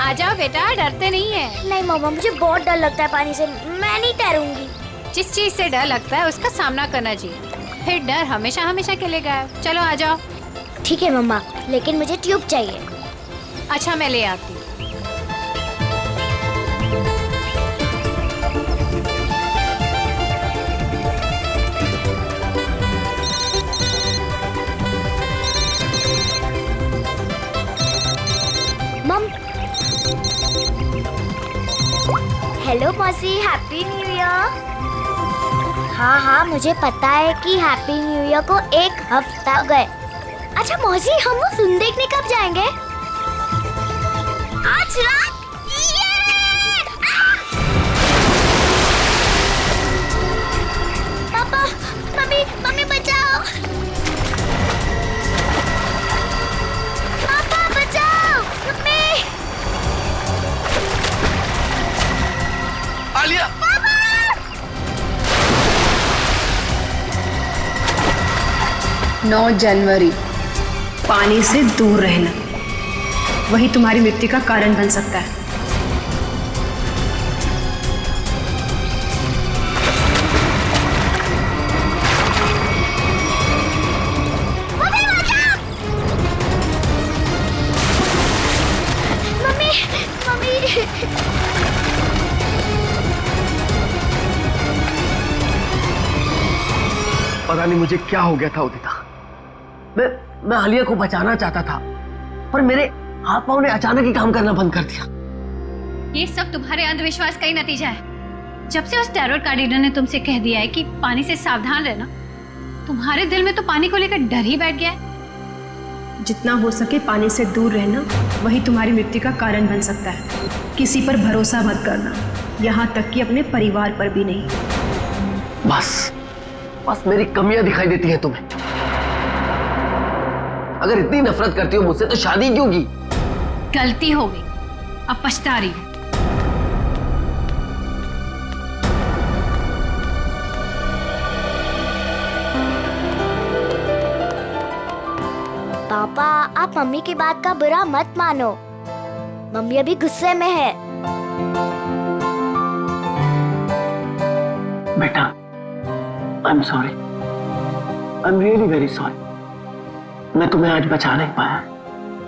आ जाओ बेटा, डरते नहीं है। नहीं मम्मा, मुझे बहुत डर लगता है पानी से, मैं नहीं तैरूंगी। जिस चीज से डर लगता है उसका सामना करना चाहिए, फिर डर हमेशा हमेशा के लिए गायब। चलो आ जाओ। ठीक है मम्मा, लेकिन मुझे ट्यूब चाहिए। अच्छा मैं ले आती हूँ। मम, हेलो मौसी, हैप्पी न्यू ईयर। हाँ हाँ, मुझे पता है कि हैप्पी न्यू ईयर को 1 हफ्ता हो गए। अच्छा मौसी, हम वो फिल्म देखने कब जाएंगे? आज रात। पापा, मम्मी, मम्मी बचाओ। पापा बचाओ, मम्मी। आलिया! 9 जनवरी, पानी से दूर रहना, वही तुम्हारी मृत्यु का कारण बन सकता है। Mummy, mummy. पता नहीं मुझे क्या हो गया था उदिता। मैं आलिया को बचाना चाहता था, पर मेरे हाथ पांव ने अचानक ही काम करना बंद कर दिया। ये सब तुम्हारे अंधविश्वास का ही नतीजा है। जब से उस टैरोट कार्ड रीडर ने तुमसे कह दिया है कि पानी से सावधान रहना, तुम्हारे दिल में तो पानी को लेकर डर ही बैठ गया है। जितना हो सके पानी से दूर रहना, वही तुम्हारी मृत्यु का कारण बन सकता है। किसी पर भरोसा मत करना, यहाँ तक कि अपने परिवार पर भी नहीं। बस मेरी कमियां दिखाई देती हैं तुम्हें। अगर इतनी नफरत करती हो मुझसे तो शादी क्यों की? गलती हो गई, अब पछता रही हूँ। पापा, आप मम्मी की बात का बुरा मत मानो। मम्मी अभी गुस्से में है। बेटा, I am sorry, I am really very sorry. मैं तुम्हें आज बचा नहीं पाया।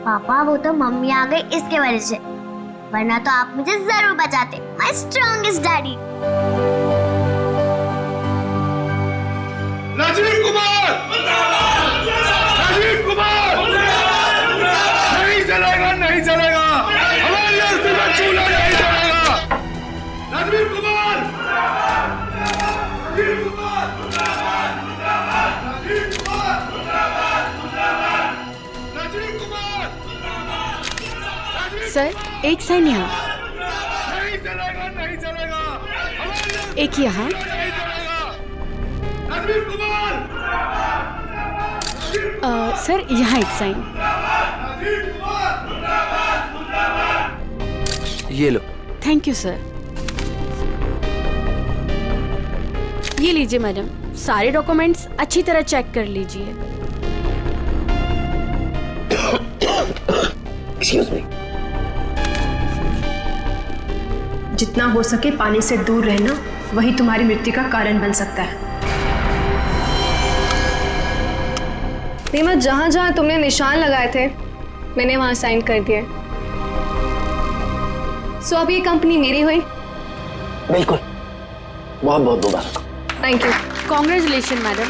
पापा, वो तो मम्मी आ गई इसके वजह से, वरना तो आप मुझे जरूर बचाते। My strongest daddy. Rajiv Kumar! Rajiv Kumar! नहीं चलेगा, नहीं चलेगा, हमारी अस्थि में चूल्हा नहीं चलेगा। राजीव कुमार! राजीव कुमार! राजीव कुमार! राजीव कुमार! सर, एक साइन यहाँ, नहीं चलेगा, नहीं चलेगा, हमारी अस्थि एक यहाँ। में नहीं चलेगा। राजीव कुमार! सर यहाँ एक साइन। ये लो। Thank you sir. ये लीजिए मैडम, सारे डॉक्यूमेंट्स अच्छी तरह चेक कर लीजिए। Excuse me. जितना हो सके पानी से दूर रहना, वही तुम्हारी मृत्यु का कारण बन सकता है। रीमा, जहाँ जहाँ तुमने निशान लगाए थे मैंने वहाँ साइन कर दिए। सो अब ये कंपनी मेरी हुई। बिल्कुल, बहुत बहुत मुबारक। Thank you. Congratulation madam.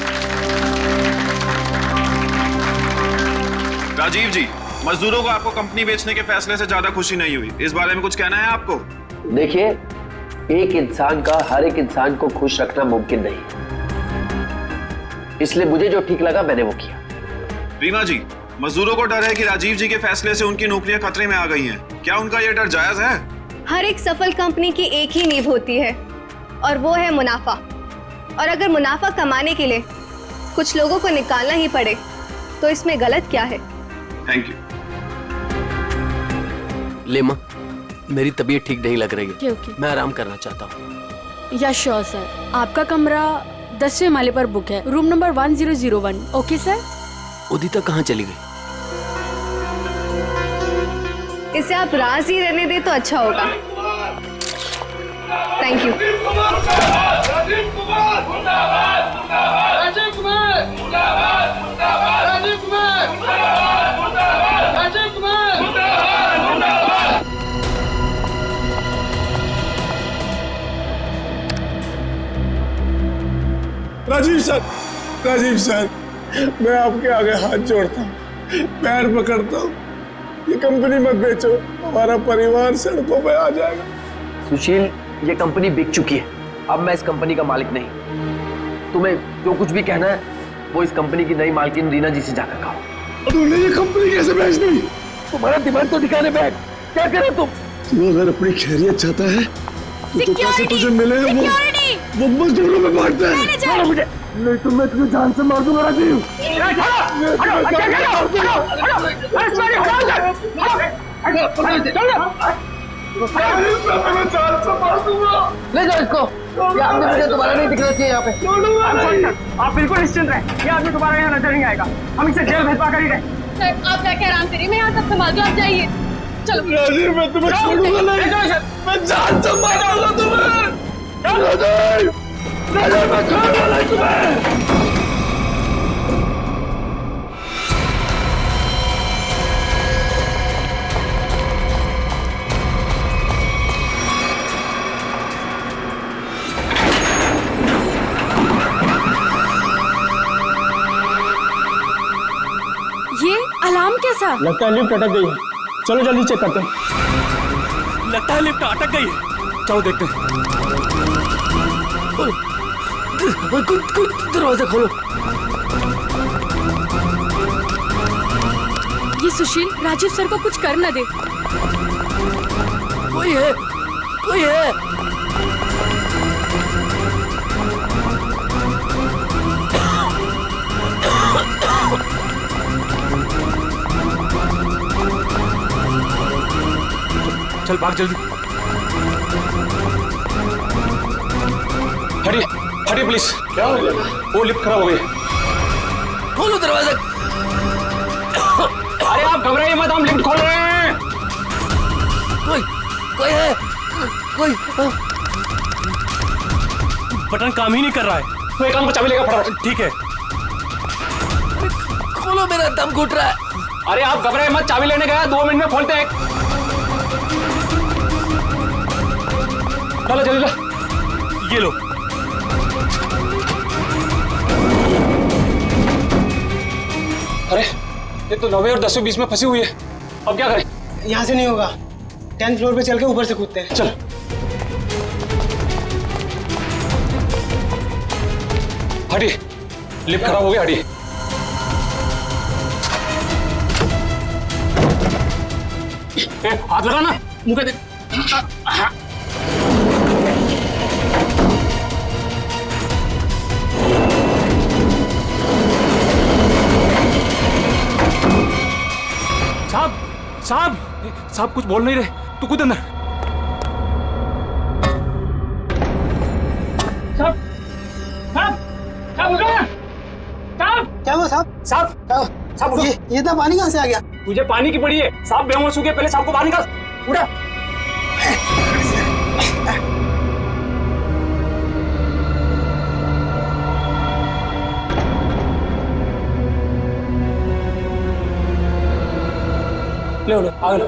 Rajiv ji, मजदूरों को आपको कंपनी बेचने के फैसले से ज्यादा खुशी नहीं हुई, इस बारे में कुछ कहना है आपको? देखिए, एक इंसान का हर एक इंसान को खुश रखना मुमकिन नहीं, इसलिए मुझे जो ठीक लगा मैंने वो किया। रीमा जी, मजदूरों को डर है कि राजीव जी के फैसले से उनकी नौकरियां खतरे में आ गई हैं। क्या उनका ये डर जायज है? हर एक सफल कंपनी की एक ही नींव होती है और वो है मुनाफा। और अगर मुनाफा कमाने के लिए कुछ लोगों को निकालना ही पड़े तो इसमें गलत क्या है? Thank you. लेमा, मेरी तबीयत ठीक नहीं लग रही है। ओके। मैं आराम करना चाहता हूँ। या श्योर सर, आपका कमरा 10वें माले पर बुक है, room number 1001। Okay sir. Udita कहाँ चली गई? इसे आप राज ही रहने दें तो अच्छा होगा। Thank you. Rajiv Kumar Rajiv Kumar Rajiv Kumar Rajiv Kumar. Rajiv sir, मैं आपके आगे हाथ जोड़ता हूँ, पैर पकड़ता हूँ, ये कंपनी मत बेचो, हमारा परिवार सड़कों पे आ जाएगा। सुशील, ये कंपनी बिक चुकी है, अब मैं इस कंपनी का मालिक नहीं। तुम्हें जो कुछ भी कहना है वो इस कंपनी की नई मालकिन रीना जी से जाकर कहो। तूने ये कंपनी कैसे बेच दी? तुम्हारा दिमाग तो ठिकाने पे है, क्या करे तुम? तू अगर अपनी खैरियत चाहता है तो पैसे तुझे मिले वो मजदूरों में बांटते हैं। मुझे नहीं तो मैं तुझे जान से मार दूंगा राजीव। ले जाओ इसको, ये आदमी मुझे दोबारा नहीं दिखना चाहिए यहाँ पे। आप बिल्कुल निश्चिंत रहें, ये आदमी दोबारा यहाँ नजर नहीं आएगा। हम इसे जेल भिजवा कर ही रहे। सर आप जाके आराम करिए, मैं यहाँ सब संभाल दूँ, आप जाइए। चलो राजीव, मैं तुम्हें छोड़ूंगा नहीं, मैं जान से मारूंगा तुम्हें। राजीव, राजीव, मैं छोड़ूंगा नहीं तुम्हें। ये अलार्म कैसा? लगता है लिफ्ट अटक गई है, चलो जल्दी चेक करते हैं। लगता है लिफ्ट अटक गई है, चलो देखते हैं। दरवाजा खोलो। ये सुशील राजीव सर को कुछ कर न दे। कोई है, कोई है। चल भाग जल्दी। हटिए हटिए प्लीज। क्या हो गया? वो लिफ्ट खराब हो गई। खोलो दरवाजा। अरे आप घबराइए मत, हम लिफ्ट खोल रहे हैं। कोई है, कोई। बटन काम ही नहीं कर रहा है। तो एक काम को चाबी लेगा फटाफट। ठीक है। खोलो, मेरा दम घुट रहा है। अरे आप घबराइए मत, चाबी लेने गया, 2 मिनट में खोलते हैं। चलो जल्दी लो, ये लो। अरे ये तो 9वीं और 10वीं बीच में फंसी हुई है, अब क्या करें? यहाँ से नहीं होगा, 10th फ्लोर पे चल के ऊपर से कूदते हैं। चल। हटिए, लिफ्ट खराब हो गया, हटिए। हाथ लगा ना मुंह पे। साहब साहब साहब कुछ बोल नहीं रहे, तू कूद अंदर। साहब साहब साहब उठो ना। साहब क्या हुआ साहब? साहब साहब उठो। ये इतना पानी कहाँ से आ गया? तुझे पानी की पड़ी है, साहब बेहोश हो गए, पहले साहब को बाहर निकाल। उठा। ले लो, आगे लो।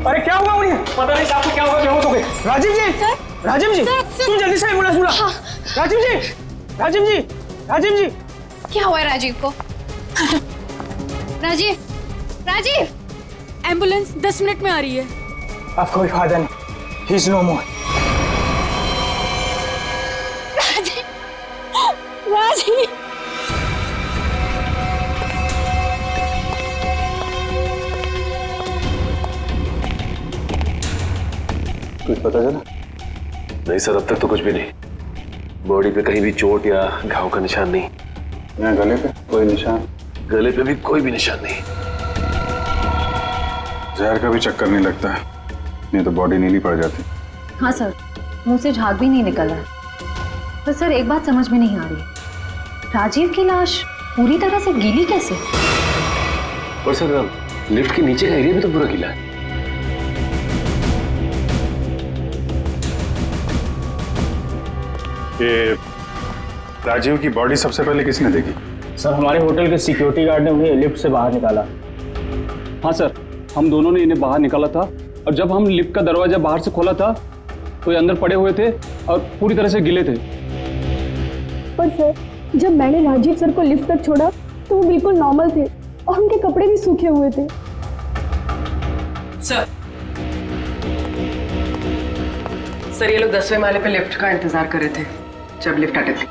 अरे क्या हुआ उन्हें? पता नहीं साहब को क्या हुआ, बेहोश हो गए। राजीव जी, सर, राजीव जी, सर, तुम जल्दी से एम्बुलेंस बुलाओ। हाँ। राजीव जी, राजीव जी, राजीव जी। क्या हुआ है राजीव को? राजीव, राजीव। एम्बुलेंस 10 मिनट में आ रही है। अब कोई फायदा नहीं, ही इज नो मोर। राजीव कुछ पता चला? नहीं सर, अब तक तो कुछ भी नहीं। बॉडी पे कहीं भी चोट या घाव का निशान नहीं। यहाँ गले पे कोई निशान? गले पे भी कोई भी निशान नहीं। जहर का भी चक्कर नहीं लगता है, नहीं तो बॉडी नीली पड़ जाती। हाँ सर, मुंह से झाग भी नहीं निकल रहा। पर सर एक बात समझ में नहीं आ रही, राजीव की लाश पूरी तरह से गीली कैसे? और सर लिफ्ट के नीचे का एरिया भी तो पूरा गीला है। ये राजीव की बॉडी सबसे पहले किसने देखी? सर हमारे होटल के सिक्योरिटी गार्ड ने उन्हें लिफ्ट से बाहर निकाला। हाँ सर, हम दोनों ने इन्हें बाहर निकाला था और जब हम लिफ्ट का दरवाजा बाहर से खोला था तो ये अंदर पड़े हुए थे और पूरी तरह से गिले थे। पर सर, जब मैंने राजीव सर को लिफ्ट तक छोड़ा तो वो बिल्कुल नॉर्मल थे और उनके कपड़े भी सूखे हुए थे। सर ये लोग 10वें माले पे लिफ्ट का इंतजार कर रहे थे जब लिफ्ट अटकी।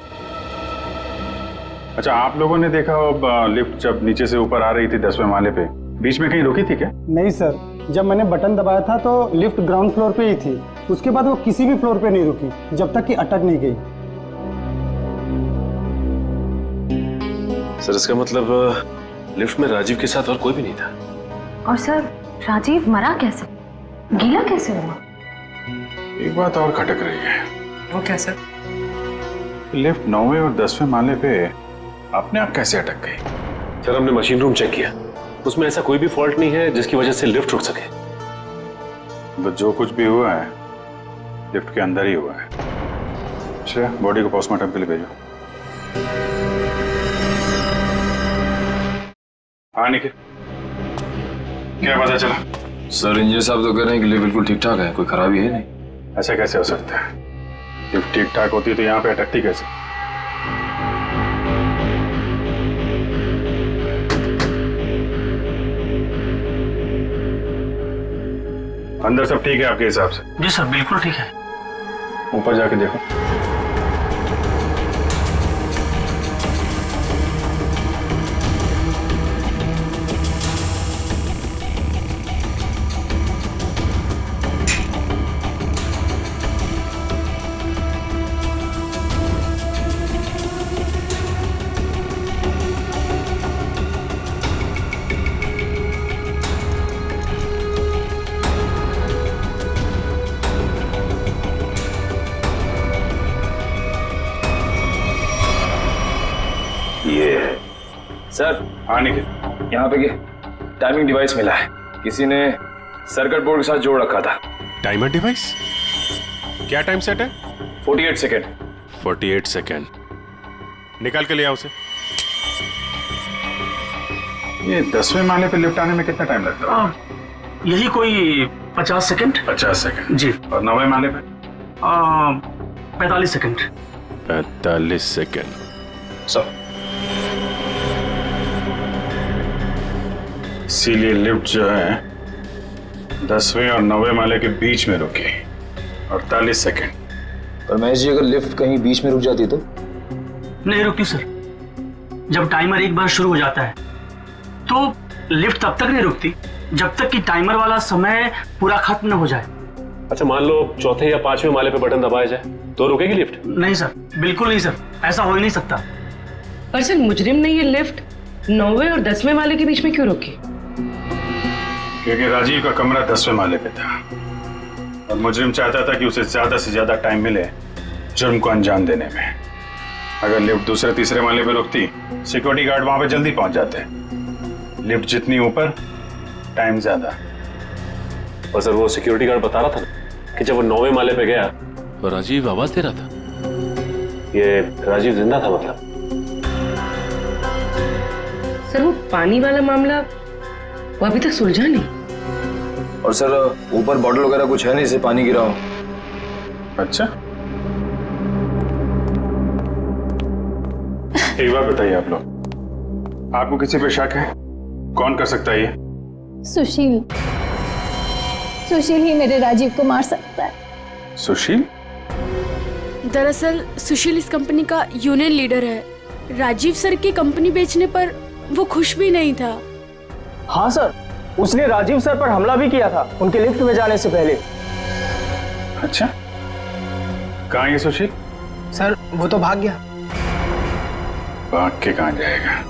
अच्छा, आप लोगों ने देखा लिफ्ट जब नीचे से ऊपर आ रही थी 10वें माले पे, बीच में कहीं रुकी थी क्या? नहीं सर, जब मैंने बटन दबाया था तो लिफ्ट ग्राउंड फ्लोर पे ही थी। उसके बाद वो किसी भी फ्लोर पे नहीं रुकी जब तक कि अटक नहीं गई। सर इसका मतलब लिफ्ट में राजीव के साथ और कोई भी नहीं था। और सर राजीव मरा कैसे, गीला कैसे हुआ? एक बात और खटक रही है। वो क्या सर? लिफ्ट 9वें और 10वें माले पे अपने आप कैसे अटक गई? सर हमने मशीन रूम चेक किया, उसमें ऐसा कोई भी फॉल्ट नहीं है जिसकी वजह से लिफ्ट रुक सके। तो जो कुछ भी हुआ है लिफ्ट के अंदर ही हुआ है। अच्छा, बॉडी को पोस्टमार्टम के लिए भेजो। हाँ निखिल, क्या पता चला? सर इंजीनियर साहब तो कह रहे हैं कि लिफ्ट बिल्कुल ठीक ठाक है, कोई खराबी है नहीं। ऐसा कैसे हो सकता है? लिफ्ट ठीक ठाक होती तो यहाँ पे अटकती कैसे? अंदर सब ठीक है आपके हिसाब से? जी सर बिल्कुल ठीक है। ऊपर जाके देखो। सर हाँ निखिल, यहाँ पे टाइमिंग डिवाइस मिला है, किसी ने सर्किट बोर्ड के साथ जोड़ रखा था। Timer device? क्या टाइम सेट है? 48 सेकेंड। 48 सेकेंड। निकाल के ले आओ उसे। ये 10वें माले पे लिफ्ट आने में कितना टाइम लगता है? यही कोई 50 सेकंड। 50 सेकंड जी। और 9वें माले पे? 45 सेकंड। 45 सेकेंड। सर इसीलिए लिफ्ट जो है 10वें और 9वें माले के बीच में रुकी। 48 सेकंड। पर महेश जी, अगर लिफ्ट कहीं बीच में रुक जाती तो? नहीं रुकती सर। जब टाइमर एक बार शुरू हो जाता है तो लिफ्ट तब तक नहीं रुकती जब तक कि टाइमर वाला समय पूरा खत्म न हो जाए। अच्छा मान लो चौथे या 5वें माले पे बटन दबाया जाए तो रुकेगी लिफ्ट? नहीं सर, बिल्कुल नहीं सर, ऐसा हो ही नहीं सकता। पर सर मुजरिम ने ये लिफ्ट 9वें और 10वें माले के बीच में क्यों रोकी? क्योंकि राजीव का कमरा 10वें माले पे था और मुजरिम चाहता था कि उसे ज्यादा से ज्यादा टाइम मिले जुर्म को अंजाम देने में। अगर लिफ्ट दूसरे तीसरे माले पे रुकती, सिक्योरिटी गार्ड वहां पे जल्दी पहुंच जाते। लिफ्ट जितनी ऊपर, टाइम ज्यादा। और सर वो सिक्योरिटी गार्ड बता रहा था ना कि जब वो 9वें माले पे गया तो राजीव आवाज दे रहा था। ये राजीव जिंदा था मतलब। सर वो पानी वाला मामला वो अभी तक सुलझा नहीं। और सर ऊपर बॉटल वगैरह कुछ है नहीं, इसे पानी गिराओ। अच्छा, एक बात बताइए आप लोग, आपको किसी पे शक है? कौन कर सकता है ये? सुशील। सुशील ही मेरे राजीव को मार सकता है। सुशील? दरअसल सुशील इस कंपनी का यूनियन लीडर है। राजीव सर की कंपनी बेचने पर वो खुश भी नहीं था। हाँ सर, उसने राजीव सर पर हमला भी किया था उनके लिफ्ट में जाने से पहले। अच्छा, कहाँ है सुशील? सर वो तो भाग गया। भाग के कहाँ जाएगा?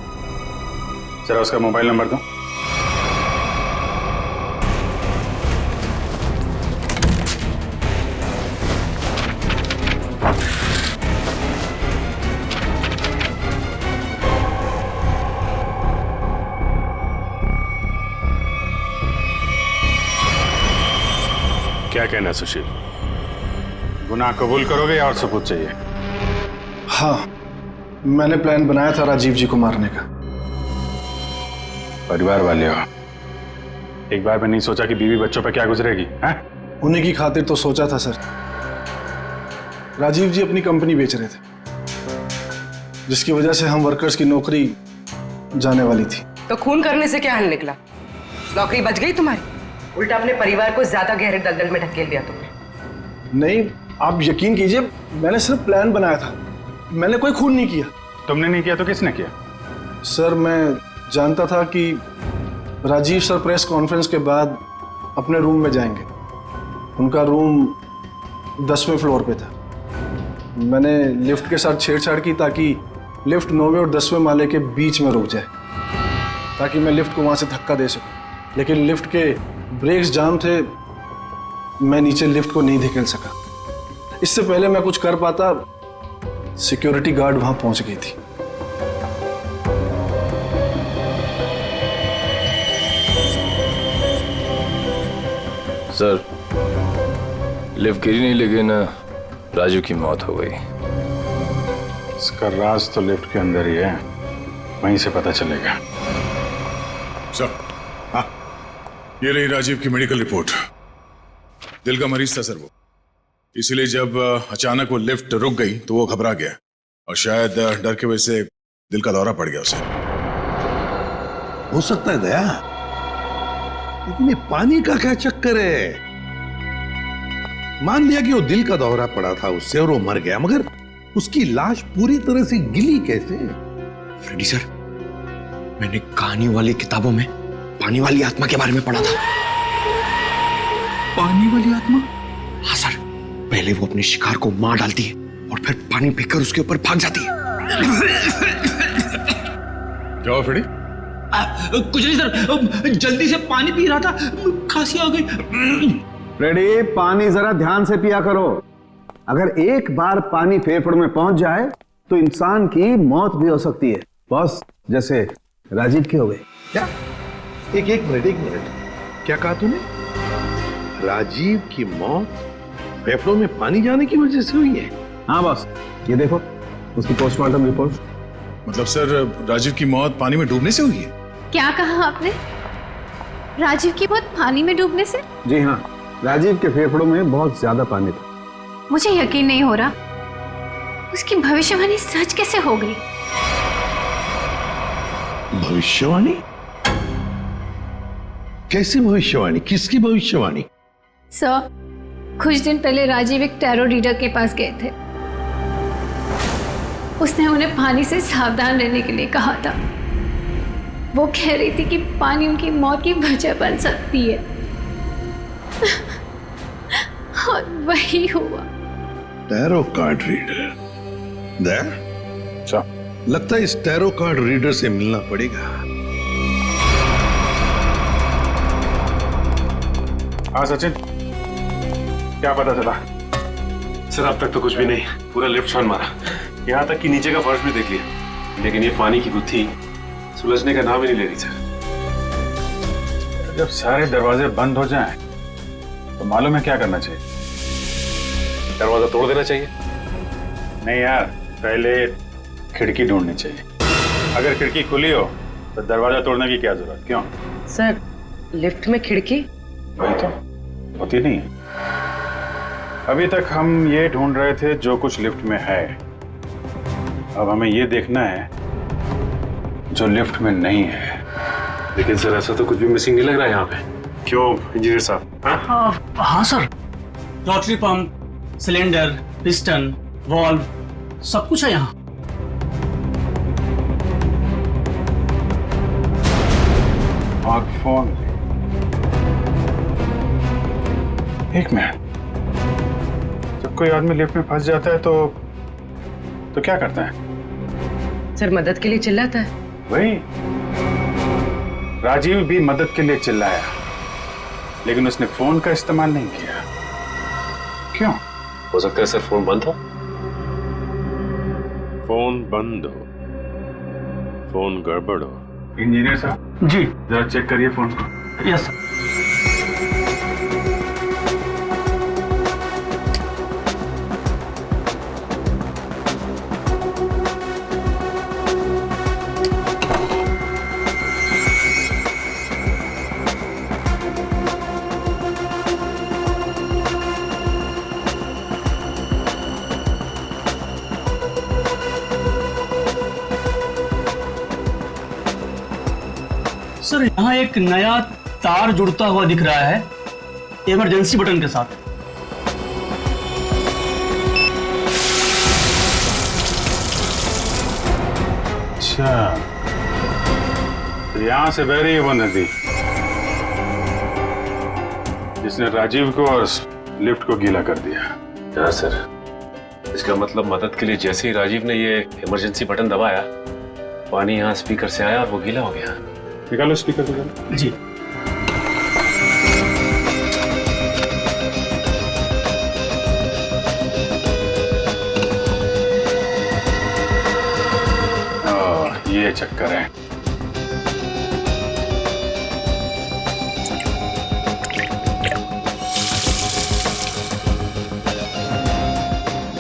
जरा उसका मोबाइल नंबर दो। क्या कहना है सुशील? गुनाह कबूल करोगे या और सबूत चाहिए? हाँ, मैंने प्लान बनाया था राजीव जी को मारने का। परिवार वाले हो, एक बार में नहीं सोचा कि बीवी बच्चों पर क्या गुजरेगी? हैं? उन्हीं की खातिर तो सोचा था सर। राजीव जी अपनी कंपनी बेच रहे थे, जिसकी वजह से हम वर्कर्स की नौकरी जाने वाली थी। तो खून करने से क्या हल निकला? नौकरी बच गई तुम्हारी, उल्टा अपने परिवार को ज्यादा गहरे दलदल में ढकेल दिया तुमने। नहीं, आप यकीन कीजिए, मैंने सिर्फ प्लान बनाया था, मैंने कोई खून नहीं किया। तुमने नहीं किया तो किसने किया? सर, मैं जानता था कि राजीव सर प्रेस कॉन्फ्रेंस के बाद अपने रूम में जाएंगे। उनका रूम 10वें फ्लोर पे था। मैंने लिफ्ट के साथ छेड़छाड़ की ताकि लिफ्ट 9वें और 10वें माले के बीच में रुक जाए, ताकि मैं लिफ्ट को वहाँ से धक्का दे सकूं। लेकिन लिफ्ट के ब्रेक्स जाम थे, मैं नीचे लिफ्ट को नहीं धकेल सका। इससे पहले मैं कुछ कर पाता, सिक्योरिटी गार्ड वहाँ पहुँच गई थी। सर, लिफ्ट गिरी नहीं, लेकिन राजू की मौत हो गई। इसका राज तो लिफ्ट के अंदर ही है, वहीं से पता चलेगा। सर, हाँ, ये रही राजीव की मेडिकल रिपोर्ट। दिल का मरीज था सर वो, इसलिए जब अचानक वो लिफ्ट रुक गई तो वो घबरा गया और शायद डर की वजह से दिल का दौरा पड़ गया उसे। हो सकता है दया, लेकिन ये पानी का क्या चक्कर है? मान लिया कि वो दिल का दौरा पड़ा था उससे और वो मर गया, मगर उसकी लाश पूरी तरह से गिली कैसे? फ्रेडी सर, मैंने कहानियों वाली किताबों में पानी वाली आत्मा के बारे में पढ़ा था। पानी वाली आत्मा? हाँ सर, पहले वो अपने शिकार को मार डालती है और फिर पानी पीकर उसके ऊपर भाग जाती है। क्या हुआ फ्रेडी? कुछ नहीं सर, जल्दी से पानी पी रहा था, खांसी आ गई। फ्रेडी, पानी जरा ध्यान से पिया करो। अगर एक बार पानी फेफड़ों में पहुंच जाए तो इंसान की मौत भी हो सकती है, बॉस, जैसे राजीव की हो गई। क्या? एक मिनट, क्या कहा तूने? राजीव की मौत फेफड़ों में पानी जाने की वजह से हुई है? हाँ बॉस, ये देखो उसकी पोस्टमार्टम रिपोर्ट। मतलब सर, राजीव की मौत पानी में डूबने से हुई है? क्या कहा आपने? राजीव की मौत पानी में डूबने से? जी हाँ, राजीव के फेफड़ों में बहुत ज्यादा पानी था। मुझे यकीन नहीं हो रहा, उसकी भविष्यवाणी सच कैसे हो गई? भविष्यवाणी? कैसी भविष्यवाणी? किसकी भविष्यवाणी? सर, कुछ दिन पहले राजीव एक टैरो रीडर के पास गए थे। उसने उन्हें पानी से सावधान रहने के लिए कहा था। वो कह रही थी कि पानी उनकी मौत की वजह बन सकती है। और वही हुआ। Tarot card reader? लगता है इस टैरो कार्ड रीडर से मिलना पड़ेगा। हाँ सचिन, क्या पता चला? सर, अब तक तो कुछ भी नहीं, पूरा लिफ्ट छान मारा, यहाँ तक कि नीचे का फर्श भी देख लिया, लेकिन ये पानी की गुत्थी सुलझने का नाम ही नहीं ले रही सर। जब सारे दरवाजे बंद हो जाएं, तो मालूम है क्या करना चाहिए? दरवाजा तोड़ देना चाहिए? नहीं यार, पहले खिड़की ढूंढनी चाहिए। अगर खिड़की खुली हो तो दरवाजा तोड़ने की क्या जरूरत? क्यों सर, लिफ्ट में खिड़की? वही तो होती नहीं है। अभी तक हम ये ढूंढ रहे थे जो कुछ लिफ्ट में है, अब हमें ये देखना है जो लिफ्ट में नहीं है। लेकिन सर, ऐसा तो कुछ भी मिसिंग नहीं लग रहा है यहाँ पे। क्यों इंजीनियर साहब? हाँ sir, rotary pump, cylinder, piston, valve, सब कुछ है यहाँ। और फोन। एक मिनट, जब कोई आदमी लिफ्ट में फंस जाता है तो क्या करता है? सर, मदद के लिए चिल्लाता है। वही, राजीव भी मदद के लिए चिल्लाया, लेकिन उसने फोन का इस्तेमाल नहीं किया। क्यों? हो सकता है सर फोन बंद हो। फोन बंद हो, फोन गड़बड़ हो। इंजीनियर साहब जी, जरा चेक करिए फोन को। Yes sir. सर यहाँ एक नया तार जुड़ता हुआ दिख रहा है इमरजेंसी बटन के साथ। अच्छा, तो यहां से बह रही है वो नदी जिसने राजीव को और लिफ्ट को गीला कर दिया। हाँ सर, इसका मतलब मदद के लिए जैसे ही राजीव ने ये इमरजेंसी बटन दबाया, पानी यहाँ स्पीकर से आया और वो गीला हो गया। निकालो स्पीकर निकालो। जी। ये चक्कर है।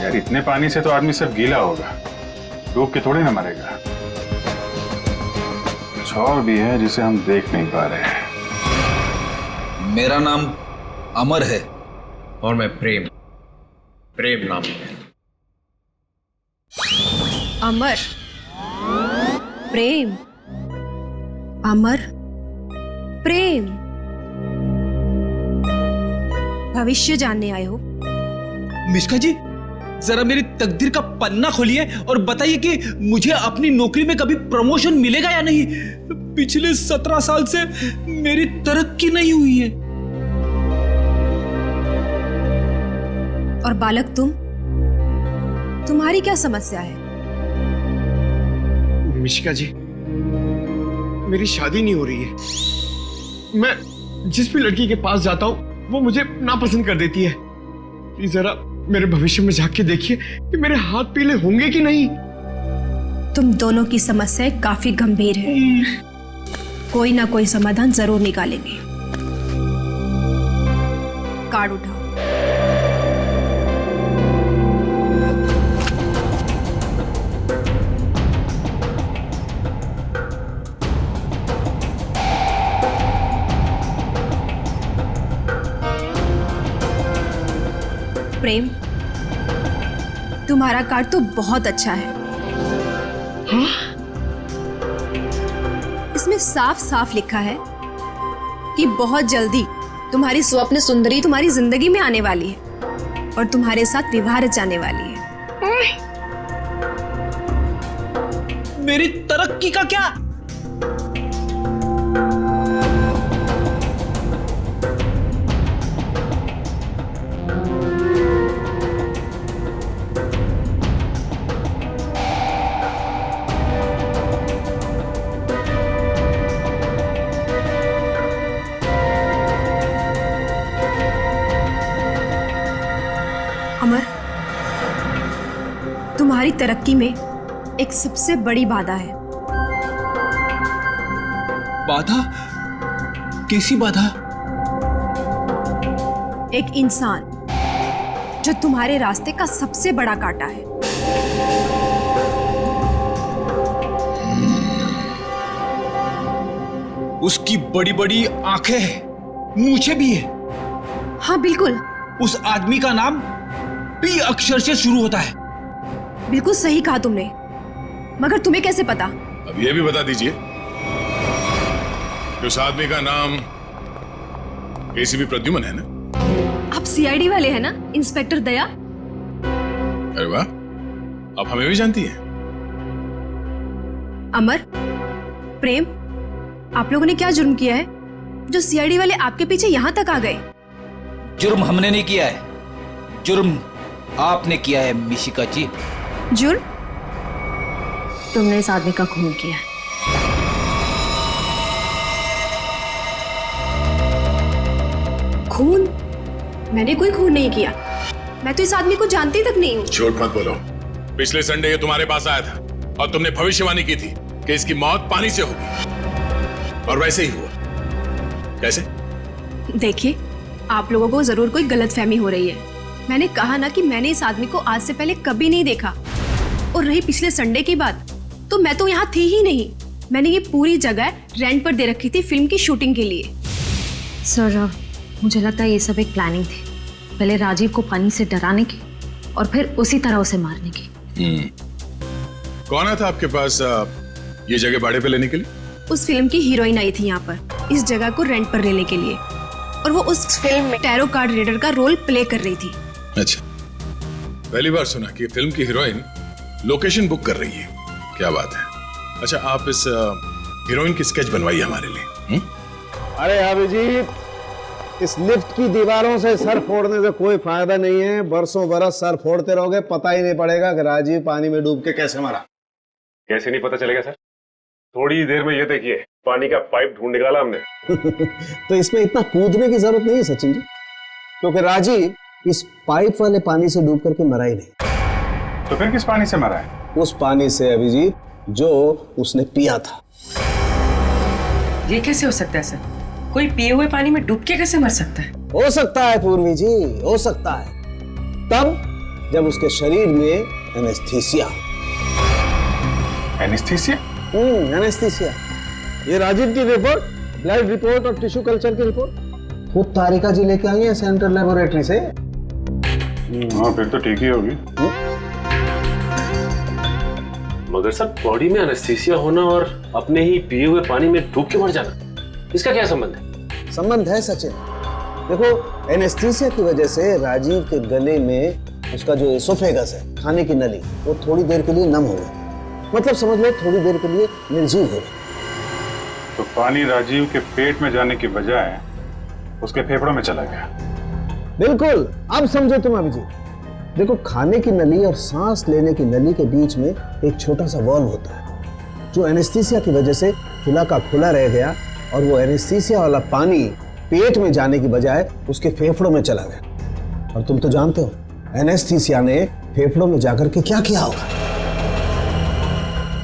यार इतने पानी से तो आदमी सिर्फ गीला होगा, डूब के थोड़ी ना मरेगा। कुछ और भी है जिसे हम देख नहीं पा रहे हैं। मेरा नाम अमर है और मैं प्रेम नाम है। अमर, प्रेम, अमर, प्रेम। भविष्य जानने आए हो? मिश्का जी, जरा मेरी तकदीर का पन्ना खोलिए और बताइए कि मुझे अपनी नौकरी में कभी प्रमोशन मिलेगा या नहीं। पिछले 17 साल से मेरी तरक्की नहीं हुई है। और बालक तुम्हारी क्या समस्या है? मिशिका जी, मेरी शादी नहीं हो रही है। मैं जिस भी लड़की के पास जाता हूँ वो मुझे नापसंद कर देती है। प्लीज जरा मेरे भविष्य में झांक के देखिए कि मेरे हाथ पीले होंगे कि नहीं। तुम दोनों की समस्याएं काफी गंभीर है, कोई ना कोई समाधान जरूर निकालेंगे। कार्ड उठाओ। प्रेम, तुम्हारा कार्ड तो बहुत अच्छा है। हाँ? इसमें साफ साफ लिखा है कि बहुत जल्दी तुम्हारी स्वप्न सुंदरी तुम्हारी जिंदगी में आने वाली है और तुम्हारे साथ विवाह रचाने वाली है। मेरी तरक्की का क्या? अमर, तुम्हारी तरक्की में एक सबसे बड़ी बाधा है। बाधा? कैसी बाधा? एक इंसान जो तुम्हारे रास्ते का सबसे बड़ा कांटा है। उसकी बड़ी बड़ी आंखें हैं, मूछें भी है। हाँ बिल्कुल। उस आदमी का नाम पी अक्षर से शुरू होता है। बिल्कुल सही कहा तुमने, मगर तुम्हें कैसे पता? अब ये भी बता दीजिए कि उस आदमी का नाम एसीपी प्रद्युमन है ना? आप सीआईडी वाले हैं ना, इंस्पेक्टर दया? अरे वाह, आप हमें भी जानती हैं। अमर, प्रेम, आप लोगों ने क्या जुर्म किया है जो सीआईडी वाले आपके पीछे यहां तक आ गए? जुर्म हमने नहीं किया है, जुर्म आपने किया है मिशिका जी। जुर्म? तुमने इस आदमी का खून किया है। खून? मैंने कोई खून नहीं किया। मैं तो इस आदमी को जानती तक नहीं हूँ। झूठ मत बोलो। पिछले संडे ये तुम्हारे पास आया था और तुमने भविष्यवाणी की थी कि इसकी मौत पानी से होगी, और वैसे ही हुआ। कैसे? देखिए, आप लोगों को जरूर कोई गलतफहमी हो रही है। मैंने कहा ना कि मैंने इस आदमी को आज से पहले कभी नहीं देखा। और रही पिछले संडे की बात, तो मैं तो यहाँ थी ही नहीं। मैंने ये पूरी जगह रेंट पर दे रखी थी फिल्म की शूटिंग के लिए। सर, मुझे लगता है ये सब एक प्लानिंग थी, पहले राजीव को पानी से डराने की और फिर उसी तरह उसे मारने की। कौन आया था आपके पास ये जगह भाड़े पे लेने के लिए? उस फिल्म की हीरोइन आई थी यहाँ पर इस जगह को रेंट पर लेने के लिए, और वो उस फिल्म में टैरो कार्ड रीडर का रोल प्ले कर रही थी। अच्छा, पहली बार सुना कि फिल्म की हीरोइन लोकेशन बुक कर रही है। क्या बात है। अच्छा, आप इस हीरोइन की स्केच बनवाइए हमारे लिए। अरे अभिजीत, इस लिफ्ट की दीवारों से सर फोड़ने से कोई फायदा नहीं है। बरसों बरस सर फोड़ते रहोगे, पता ही नहीं पड़ेगा कि राजीव पानी में डूब के कैसे मरा। कैसे नहीं पता चलेगा सर? थोड़ी देर में ये देखिए, पानी का पाइप ढूंढ निकाला हमने। तो इसमें इतना कूदने की जरूरत नहीं है सचिन जी, क्योंकि राजीव इस पाइप वाले पानी से डूब करके मरा ही नहीं। तो फिर किस पानी से मरा है? उस पानी से अभिजीत जो उसने पिया था। ये कैसे हो सकता है सर? कोई पिए हुए पानी में डूब के कैसे मर सकता है? हो सकता है पूर्वी जी, हो सकता है, तब जब उसके शरीर में एनेस्थीसिया। एनेस्थीसिया? एनेस्थीसिया। ये राजीव की रिपोर्ट, ब्लड रिपोर्ट और टिश्यू कल्चर की रिपोर्ट खुद तारिका जी लेके आई है सेंट्रल लेबोरेटरी से। हाँ, फिर तो ठीक ही होगी। मगर सर, बॉडी में एनेस्थीसिया होना और अपने ही पिए हुए पानी में डूब के मर जाना, इसका क्या संबंध है? संबंध है सचिन। देखो, एनेस्थीसिया की वजह से राजीव के गले में उसका जो एसोफेगस है, खाने की नली, वो थोड़ी देर के लिए नम हो गई। मतलब समझ लो थोड़ी देर के लिए निर्जीव हो गई। तो पानी राजीव के पेट में जाने की बजाय उसके फेफड़ों में चला गया। बिल्कुल, अब समझो तुम अभिजीत। देखो, खाने की नली और सांस लेने की नली के बीच में एक छोटा सा वॉल्व होता है, जो एनेस्थीसिया की वजह से खुला का खुला रह गया, और वो एनेस्थीसिया वाला पानी पेट में जाने की बजाय उसके फेफड़ों में चला गया। और तुम तो जानते हो एनेस्थीसिया ने फेफड़ों में जाकर के क्या किया होगा।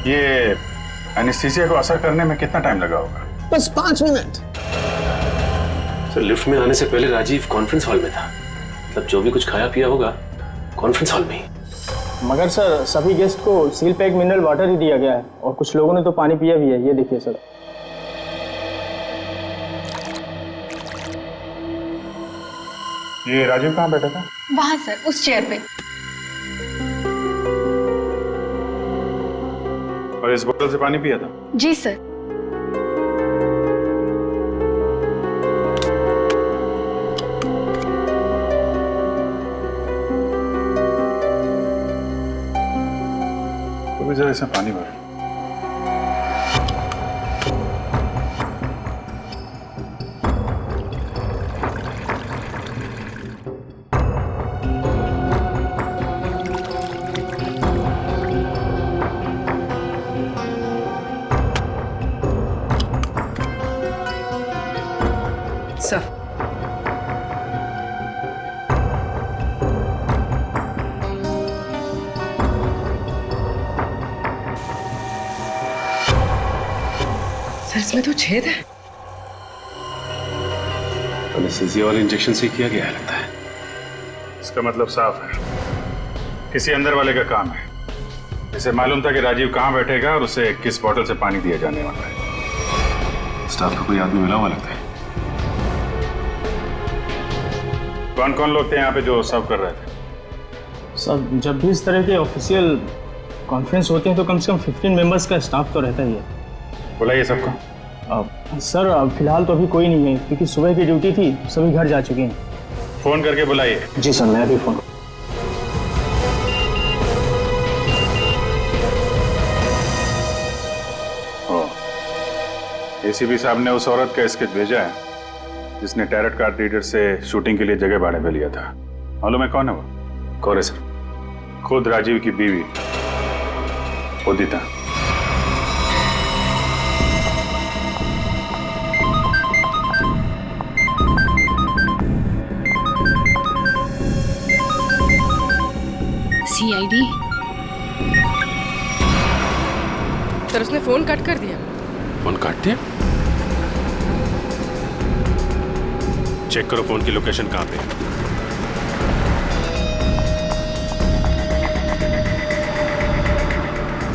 ये एनेस्थीसिया को असर करने में कितना टाइम लगा होगा? बस 5 मिनट। सर, लिफ्ट में आने से पहले राजीव कॉन्फ्रेंस हॉल में था। मतलब जो भी कुछ खाया पिया होगा कॉन्फ्रेंस हॉल में ही। मगर सर, सभी गेस्ट को सील पैक मिनरल वाटर ही दिया गया है, और कुछ लोगों ने तो पानी पिया भी है। ये देखिए सर। ये राजीव कहाँ बैठा था? वहां सर, उस चेयर पे। और इस बोतल से पानी पिया था? जी सर। तो जरा इसमें पानी भर। सर, इसमें तो छेद है। एनेस्थीसिया वाले इंजेक्शन से किया गया है लगता है। इसका मतलब साफ है, किसी अंदर वाले का काम है। इसे मालूम था कि राजीव कहाँ बैठेगा और उसे किस बोतल से पानी दिया जाने वाला है। स्टाफ का कोई आदमी मिला हुआ लगता है। कौन कौन लोग थे यहाँ पे जो सर्व कर रहे थे? सर, जब भी इस तरह के ऑफिशियल कॉन्फ्रेंस होते हैं तो कम से कम 15 मेंबर्स का स्टाफ तो रहता ही है। बुलाइए सबको। सर, फिलहाल तो अभी कोई नहीं है, क्योंकि सुबह की ड्यूटी थी, सभी घर जा चुके हैं। फोन करके बुलाइए। जी सर, मैं अभी फोन। एसीपी साहब ने उस औरत का स्केच भेजा है जिसने टैरेट कार्ड रीडर से शूटिंग के लिए जगह भाड़े पे लिया था। मालूम है कौन है वो? कौन है सर? खुद राजीव की बीवी उदिता। सीआईडी। सर, उसने फोन कट कर दिया। फोन काट दिया? चेक करो फोन की लोकेशन कहाँ पे है।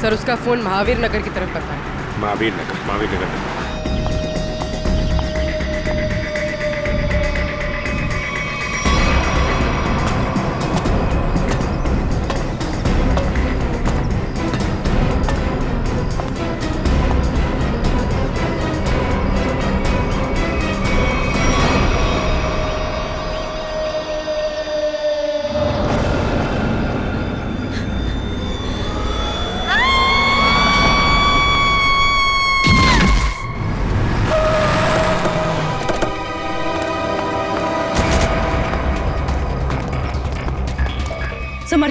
सर, उसका फोन महावीर नगर की तरफ करता है। महावीर नगर।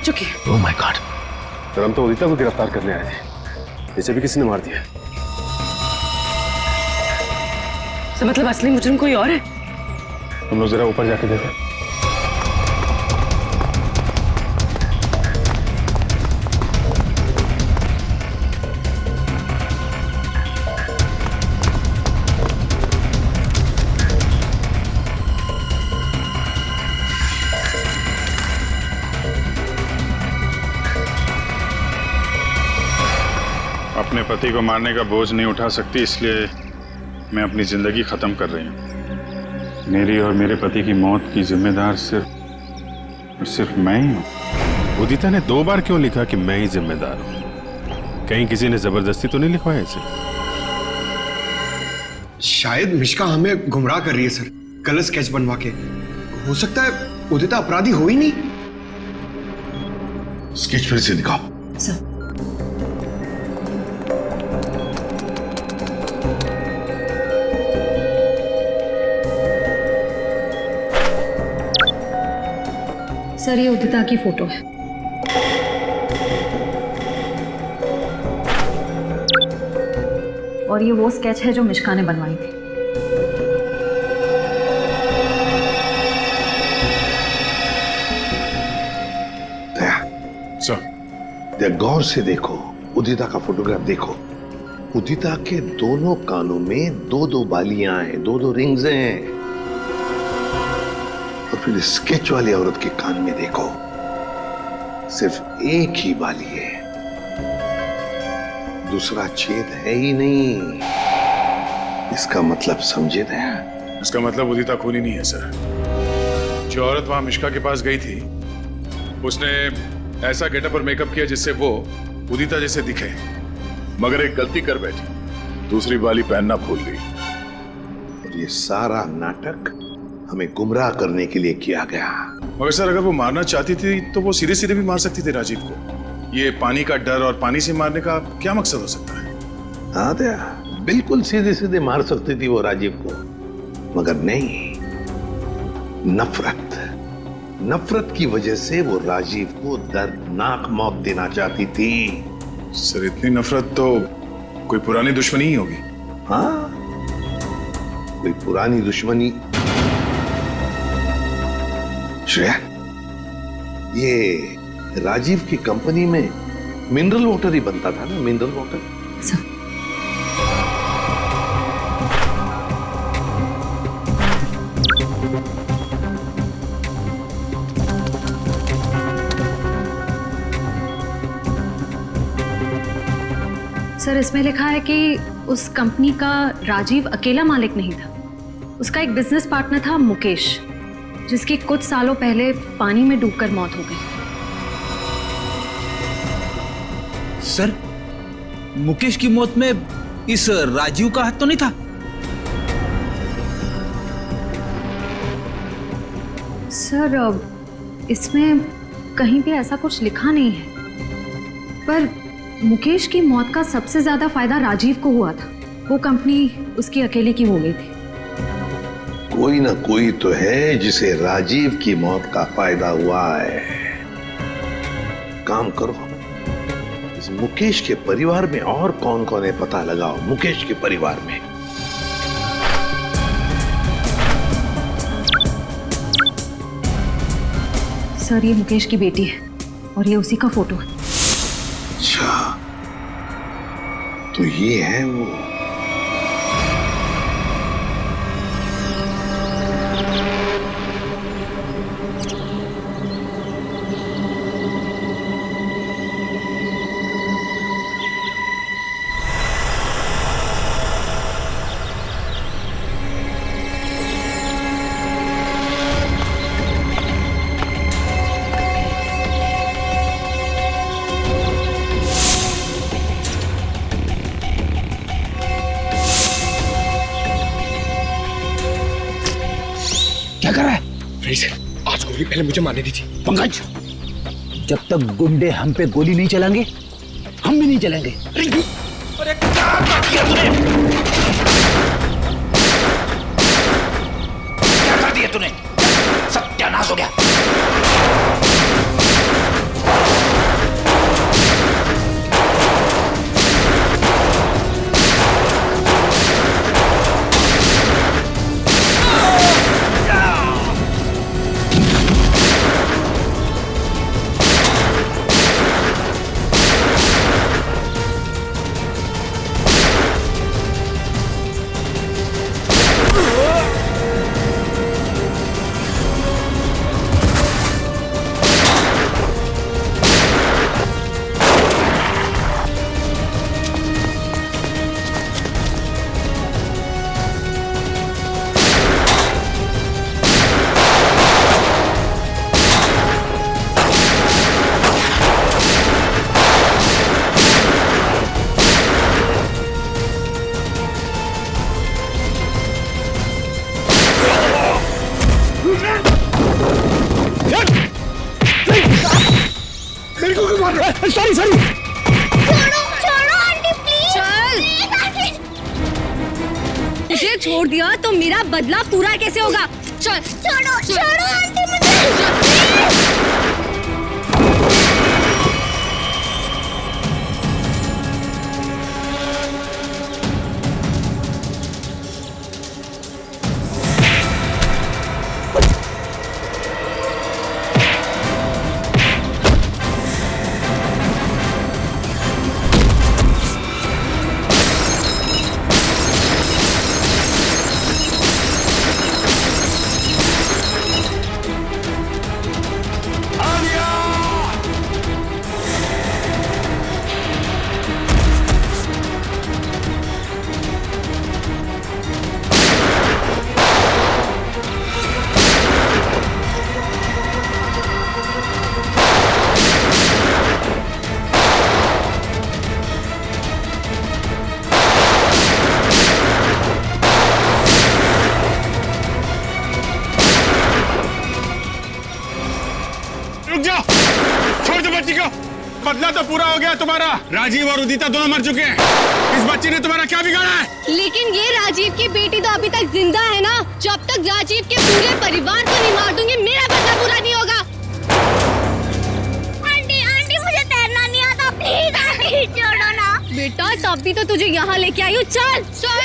चुकी है। Oh my God. सर हम तो उदिता को गिरफ्तार करने आए थे, इसे भी किसी ने मार दिया। तो मतलब असली मुजरिम कोई और है? तुम लोग जरा ऊपर जाके देखो। अपने पति को मारने का बोझ नहीं उठा सकती, इसलिए मैं अपनी जिंदगी खत्म कर रही हूँ। मेरी और मेरे पति की मौत की जिम्मेदार सिर्फ मैं ही हूँ। उदिता ने 2 बार क्यों लिखा कि मैं ही जिम्मेदार हूँ? कहीं किसी ने जबरदस्ती तो नहीं लिखवाया इसे? शायद मिश्का हमें गुमराह कर रही है सर, गलत स्केच बनवा के। हो सकता है उदिता अपराधी हो ही नहीं। स्केच फिर से दिखाओ। सर सर ये उदिता की फोटो है। और ये वो स्केच है जो मिश्का ने बनवाई थी। दया, गौर से देखो, उदिता का फोटोग्राफ देखो। उदिता के दोनों कानों में 2-2 बालियां हैं, 2-2 रिंग्स हैं। और फिर स्केच वाली औरत के कान में देखो, सिर्फ एक ही बाली है, दूसरा छेद है ही नहीं। इसका मतलब समझे दया? इसका मतलब उदिता खूनी नहीं है सर। जो औरत वहां मिश्का के पास गई थी, उसने ऐसा गेटअप और मेकअप किया जिससे वो उदिता जैसे दिखे, मगर एक गलती कर बैठी, दूसरी बाली पहनना भूल गई। और ये सारा नाटक हमें गुमराह करने के लिए किया गया। मगर सर अगर वो मारना चाहती थी तो वो सीधे सीधे भी मार सकती थी राजीव को। ये पानी का डर और पानी से मारने का क्या मकसद हो सकता है? हाँ दया, बिल्कुल सीधे सीधे मार सकती थी वो राजीव को, मगर नहीं, नफरत की वजह से वो राजीव को दर्दनाक मौत देना चाहती थी। सर इतनी नफरत तो कोई पुरानी दुश्मनी ही होगी। हाँ, कोई पुरानी दुश्मनी। श्रेया, ये राजीव की कंपनी में मिनरल वाटर ही बनता था ना, मिनरल वाटर। सर इसमें लिखा है कि उस कंपनी का राजीव अकेला मालिक नहीं था, उसका एक बिजनेस पार्टनर था मुकेश, जिसकी कुछ सालों पहले पानी में डूबकर मौत हो गई। सर मुकेश की मौत में इस राजीव का हाथ तो नहीं था? सर इसमें कहीं भी ऐसा कुछ लिखा नहीं है, पर मुकेश की मौत का सबसे ज्यादा फायदा राजीव को हुआ था। वो कंपनी उसकी अकेले की हो गई थी। कोई ना कोई तो है जिसे राजीव की मौत का फायदा हुआ है। काम करो, इस मुकेश के परिवार में और कौन कौन है पता लगाओ। मुकेश के परिवार में सर ये मुकेश की बेटी है और ये उसी का फोटो है। अच्छा, तो ये है वो। क्या कर रहा है? आज गोली पहले मुझे मारने दी थी। पंकज, जब तक गुंडे हम पे गोली नहीं चलाएंगे, हम भी नहीं चलेंगे। अरे क्या किया तूने? क्या कर दिया तूने? सत्यानाश हो गया। Sorry sorry. छोड़ो आंटी प्लीज। चल। आंटी। तुझे छोड़ दिया तो मेरा बदला पूरा कैसे होगा? चल। छोड़ो आंटी मुझे। रुक जाओ, छोड़ दो बच्ची को। बदला तो पूरा हो गया तुम्हारा। राजीव और उदिता दोनों मर चुके हैं। इस बच्ची ने तुम्हारा क्या बिगाड़ा है? लेकिन ये राजीव की बेटी तो अभी तक जिंदा है ना। जब तक राजीव के पूरे परिवार को नहीं मार दूंगी मेरा बदला पूरा नहीं होगा। आंटी मुझे तैरना नहीं आता, प्लीज आंटी छोड़ो ना। बेटा तब भी तो तुझे यहाँ लेके आई हूँ। चल चल।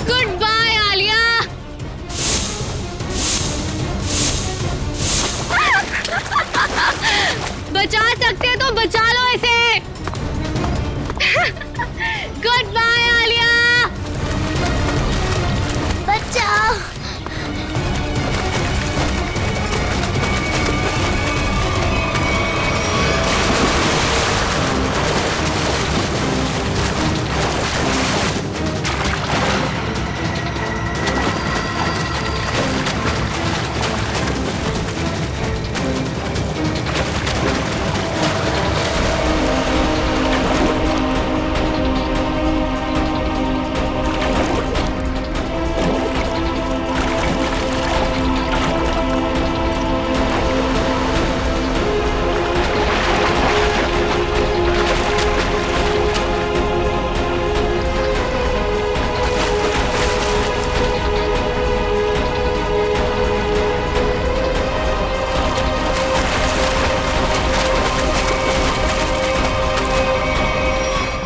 Good bye Alia. बचा सकते हैं तो बचा लो इसे। Good bye Alia. बचाओ।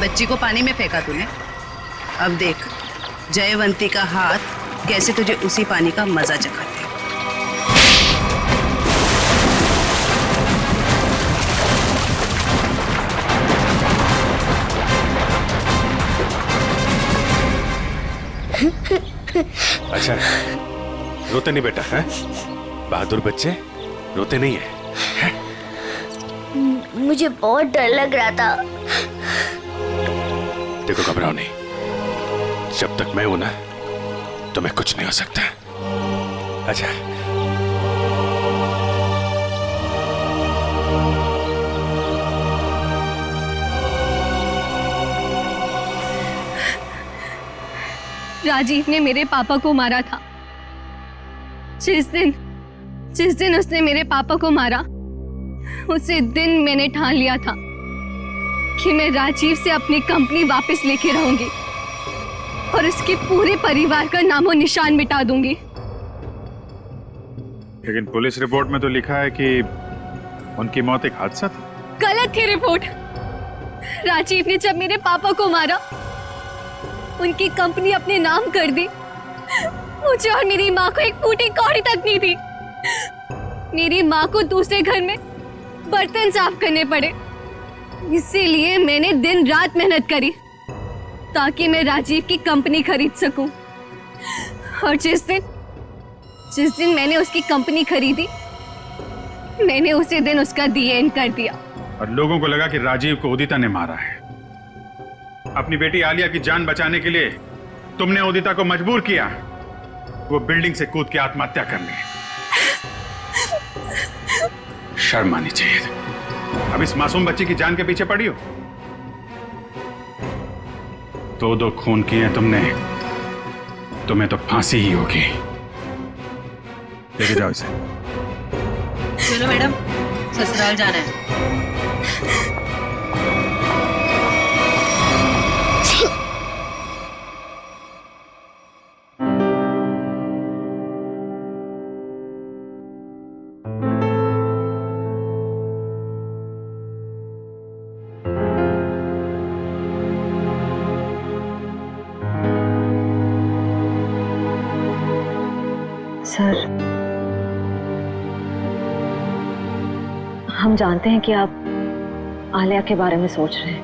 बच्ची को पानी में फेंका तूने। अब देख जयवंती का हाथ कैसे तुझे उसी पानी का मजा चखाते हैं। अच्छा रोते नहीं बेटा है? बहादुर बच्चे रोते नहीं है? मुझे बहुत डर लग रहा था। देखो घबराओ नहीं, जब तक मैं हूं ना तुम्हें कुछ नहीं हो सकता। अच्छा राजीव ने मेरे पापा को मारा था। जिस दिन उसने मेरे पापा को मारा उसी दिन मैंने ठान लिया था कि मैं राजीव से अपनी कंपनी वापस लेके रहूंगी और उसके पूरे परिवार का नामो निशान मिटा दूंगी। लेकिन पुलिस रिपोर्ट में तो लिखा है कि उनकी मौत एक हादसा थी। गलत थी रिपोर्ट। राजीव ने जब मेरे पापा को मारा उनकी कंपनी अपने नाम कर दी। मुझे और मेरी माँ को एक फूटी कौड़ी तक नहीं थी। मेरी माँ को दूसरे घर में बर्तन साफ करने पड़े। इसीलिए मैंने दिन रात मेहनत करी ताकि मैं राजीव की कंपनी खरीद सकूं। और जिस दिन मैंने उसकी कंपनी खरीदी मैंने उसी दिन उसका दी एंड कर दिया। और लोगों को लगा कि राजीव को उदिता ने मारा है। अपनी बेटी आलिया की जान बचाने के लिए तुमने उदिता को मजबूर किया वो बिल्डिंग से कूद के आत्महत्या करने। शर्म आनी चाहिए। अब इस मासूम बच्ची की जान के पीछे पड़ी हो। दो खून किए तुमने तुम्हें तो फांसी ही होगी। लेके जाओ इसे। चलो मैडम, ससुराल जाना है। सर, हम जानते हैं कि आप आलिया के बारे में सोच रहे हैं,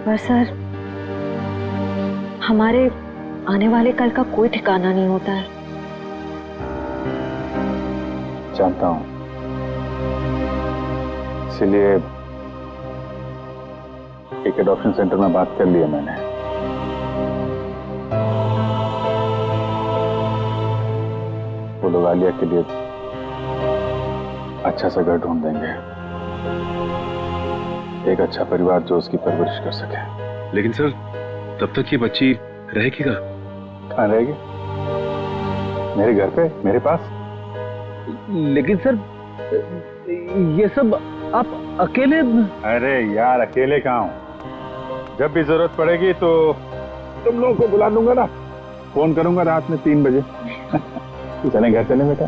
पर सर हमारे आने वाले कल का कोई ठिकाना नहीं होता है। जानता हूं, इसीलिए एक एडॉप्शन सेंटर में बात कर ली है मैंने। वो लोग आलिया के लिए अच्छा सा घर ढूंढ देंगे, एक अच्छा परिवार जो उसकी परवरिश कर सके। लेकिन सर, तब तक ये बच्ची रहेगी कहाँ रहेगी? मेरे घर पे, मेरे पास। लेकिन सर, ये सब आप अकेले? अरे यार, अकेले कहाँ हूं? जब भी जरूरत पड़ेगी तो तुम लोगों को बुला लूंगा ना, फोन करूंगा रात में 3 बजे। चलें घर चलें बेटा।